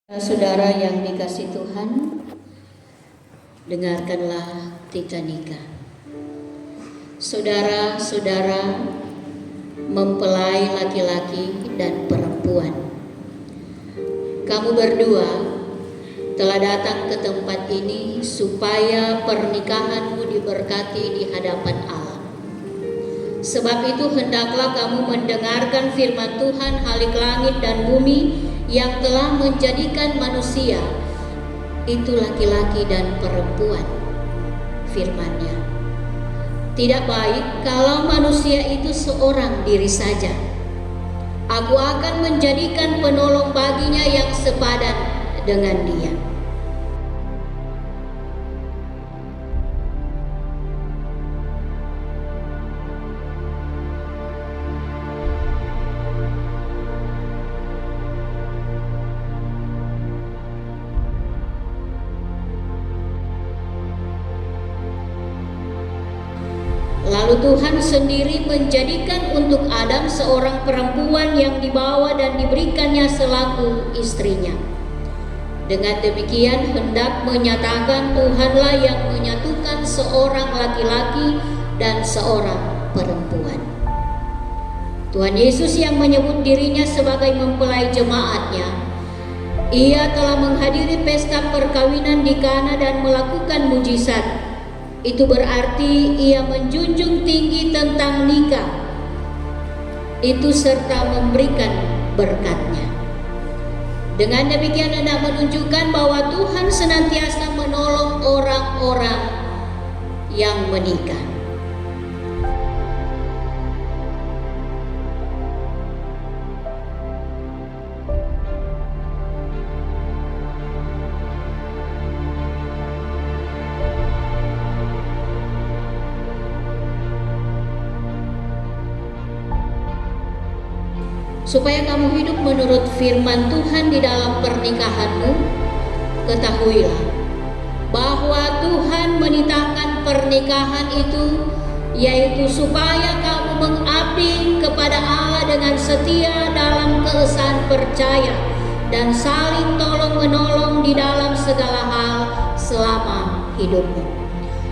Saudara yang dikasih Tuhan, dengarkanlah Tita Nika. Saudara-saudara mempelai laki-laki dan perempuan, kamu berdua telah datang ke tempat ini supaya pernikahanmu diberkati di hadapan Allah. Sebab itu hendaklah kamu mendengarkan firman Tuhan Halik langit dan bumi yang telah menjadikan manusia itu laki-laki dan perempuan. Firman-Nya, tidak baik kalau manusia itu seorang diri saja. Aku akan menjadikan penolong baginya yang sepadan dengan dia. Lalu Tuhan sendiri menjadikan untuk Adam seorang perempuan yang dibawa dan diberikannya selaku istrinya. Dengan demikian hendak menyatakan Tuhanlah yang menyatukan seorang laki-laki dan seorang perempuan. Tuhan Yesus yang menyebut dirinya sebagai mempelai jemaatnya, Ia telah menghadiri pesta perkawinan di Kana dan melakukan mujizat. Itu berarti Ia menjunjung tinggi tentang nikah itu serta memberikan berkat-Nya. Dengan demikian hendak menunjukkan bahwa Tuhan senantiasa menolong orang-orang yang menikah. Supaya kamu hidup menurut firman Tuhan di dalam pernikahanmu, ketahuilah bahwa Tuhan menitahkan pernikahan itu, yaitu supaya kamu mengabdi kepada Allah dengan setia dalam keesaan percaya dan saling tolong-menolong di dalam segala hal selama hidupmu.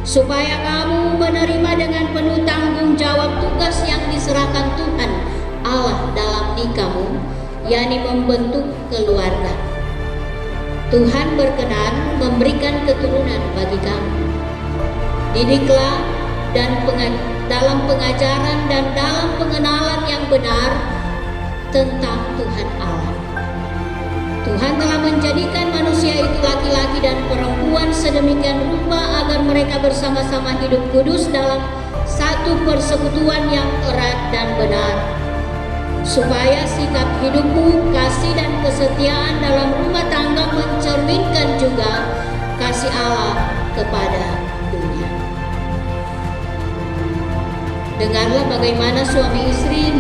Supaya kamu menerima dengan penuh tanggung jawab tugas yang diserahkan Tuhan Allah dalam nikahmu, yakni membentuk keluarga. Tuhan berkenan memberikan keturunan bagi kamu. Didiklah dan dalam pengajaran dan dalam pengenalan yang benar tentang Tuhan Allah. Tuhan telah menjadikan manusia itu laki-laki dan perempuan sedemikian rupa agar mereka bersama-sama hidup kudus dalam satu persekutuan yang erat dan benar, supaya sikap hidupmu, kasih dan kesetiaan dalam rumah tangga mencerminkan juga kasih Allah kepada dunia. Dengarlah bagaimana suami istri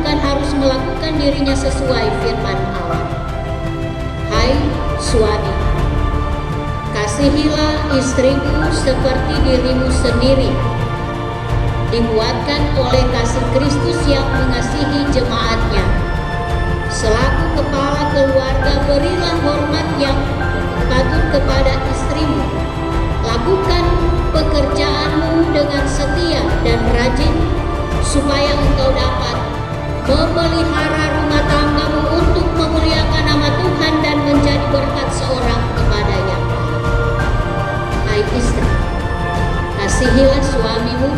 harus melakukan dirinya sesuai firman Allah. Hai suami, kasihilah istrimu seperti dirimu sendiri, dibuatkan oleh kasih Kristus yang mengasihi jemaatnya. Selaku kepala keluarga, berilah hormat yang patut kepada istrimu. Lakukan pekerjaanmu dengan setia dan rajin, supaya engkau dapat memelihara rumah tanggamu untuk memuliakan nama Tuhan dan menjadi berkat seorang kepada yang lain. Hai istri, kasihilah suamimu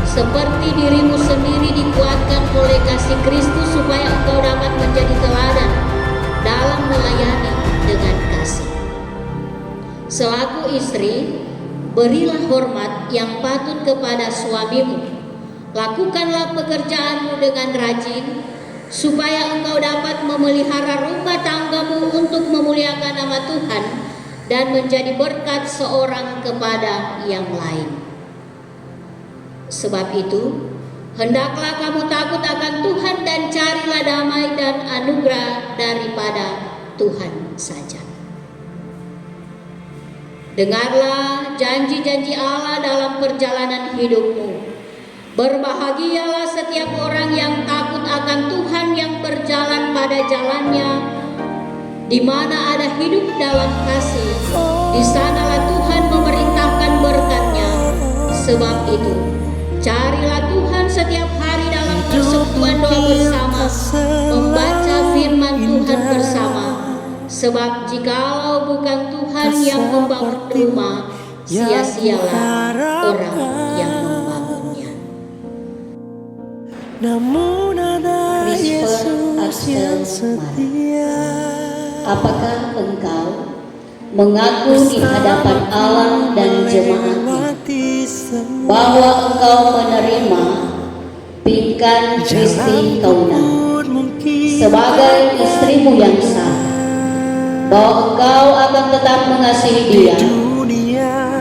seperti dirimu sendiri, dikuatkan oleh kasih Kristus, supaya engkau dapat menjadi teladan dalam melayani dengan kasih. Selaku istri, berilah hormat yang patut kepada suamimu. Lakukanlah pekerjaanmu dengan rajin, supaya engkau dapat memelihara rumah tanggamu untuk memuliakan nama Tuhan dan menjadi berkat seorang kepada yang lain. Sebab itu, hendaklah kamu takut akan Tuhan dan carilah damai dan anugerah daripada Tuhan saja. Dengarlah janji-janji Allah dalam perjalanan hidupmu. Berbahagialah setiap orang yang takut akan Tuhan, yang berjalan pada jalannya Di mana ada hidup dalam kasih, di sanalah Tuhan memerintahkan berkat-Nya. Sebab itu, carilah Tuhan setiap hari dalam persekutuan doa bersama, membaca firman Tuhan bersama. Sebab jikalau bukan Tuhan yang membangun rumah, sia-sialah orang yang membangunnya. Namun ada Yesus yang setia. Apakah engkau mengaku di hadapan Allah dan jemaatnya bahwa engkau menerima Pinkan Kristi Kaunan sebagai istrimu yang sah, bahwa engkau akan tetap mengasihi dia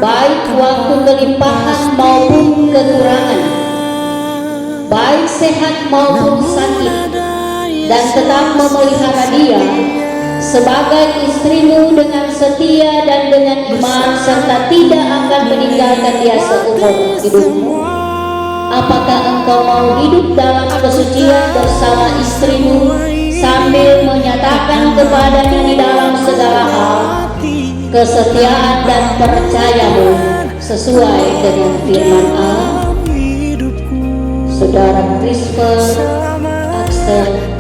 baik waktu kelimpahan maupun kekurangan, baik sehat maupun sakit, dan tetap memelihara dia sebagai istrimu dengan setia dan dengan iman, serta tidak akan meninggalkan dia seumur hidupmu? Apakah engkau mau hidup dalam kesucian bersama istrimu sambil menyatakan kepadanya di dalam segala hal kesetiaan dan percayamu sesuai dengan firman Allah? Saudara Christopher Axel.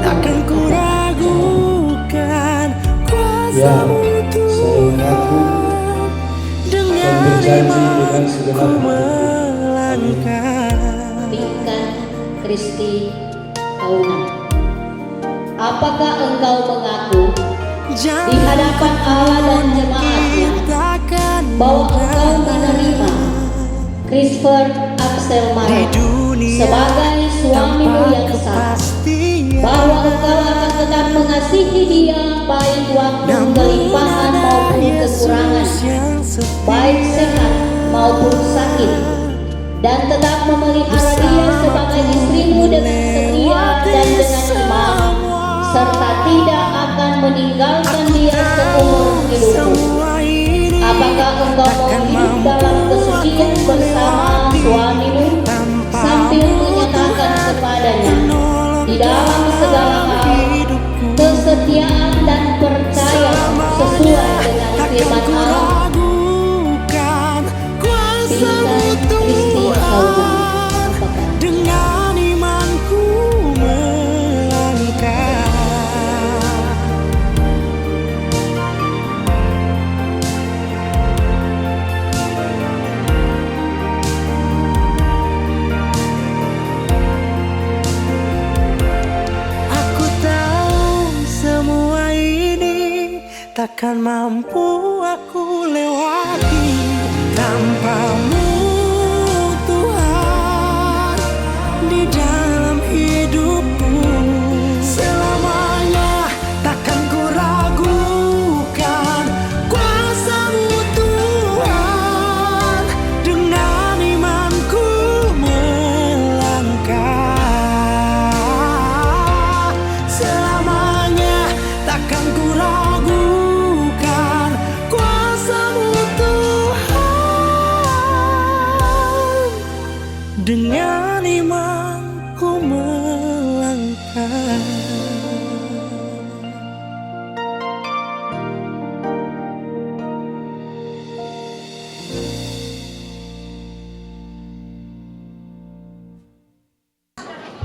Ya, saya mengaku dan berjanji dengan segenap hati. Pinkan Kristi Kaunan. Apakah engkau mengaku di hadapan Allah dan jemaatnya bahwa engkau menerima Christopher Axel Marek sebagai suamimu yang sah, bahwa engkau akan tetap mengasihi dia baik waktu kelimpahan maupun kekurangan, baik sehat maupun sakit, dan tetap memelihara dia sebagai istrimu dengan setia dan dengan iman, serta tidak akan meninggalkan dia seumur hidupmu? Apakah engkau mau hidup dalam kesucian bersama suamimu sambil menyatakan kepadanya di dalam segala hal kesetiaan dan percaya sesuai dengan firman Allah? Pinkan Kristi Kaunan. Dengan imanku melangkah. Aku tahu semua ini takkan mampu aku lewati tanpamu, Tuhan, di dalam hidupku. Selamanya takkan ku ragukan kuasa-Mu, Tuhan. Dengan imanku melangkah. Selamanya takkan ku ragukan kuasa-Mu, Tuhan. Dengan imanku melangkah.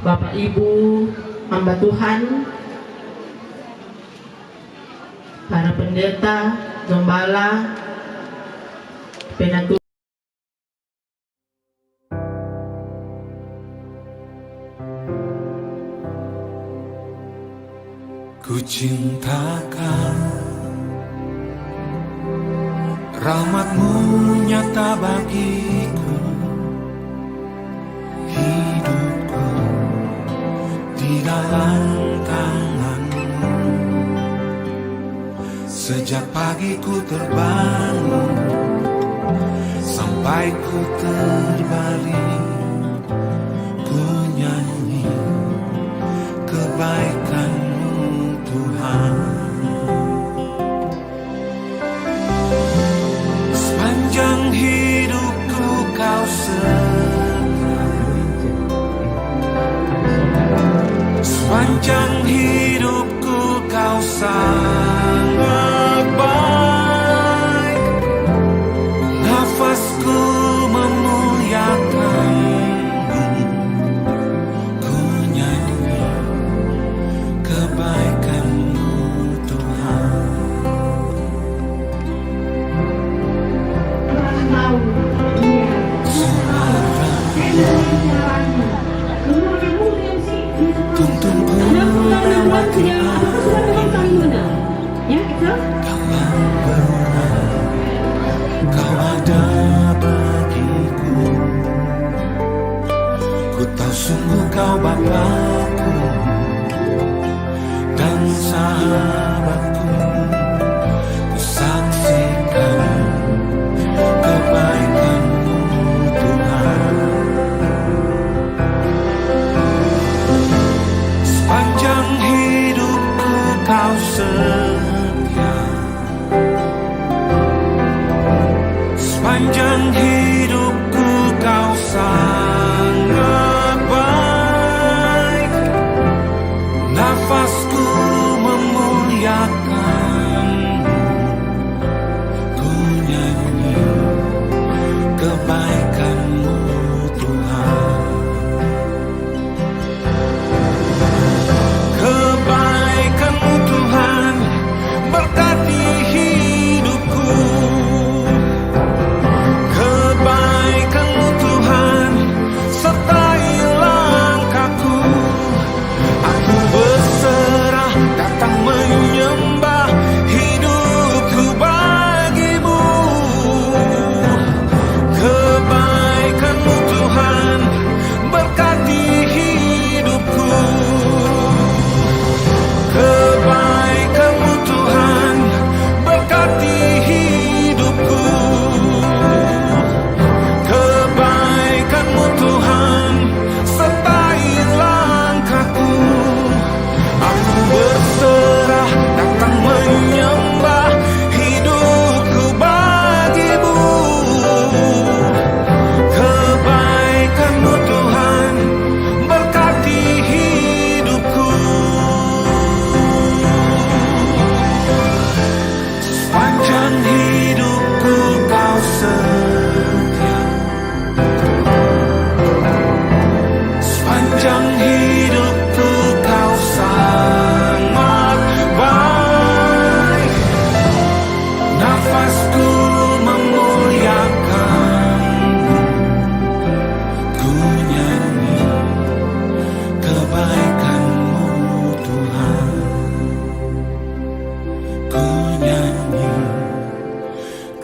Bapak Ibu hamba Tuhan, para pendeta, gembala, penatu. Ku cintakan rahmat-Mu nyata bagiku, hidupku di dalam tangan-Mu. Sejak pagi ku terbangun sampai ku terbaring, ku nyanyi kebaikan-Mu, Tuhan. Sepanjang hidupku Kau sertai, sepanjang hidupku Kau sayang.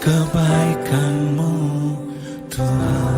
kebaikan-Mu Tuhan.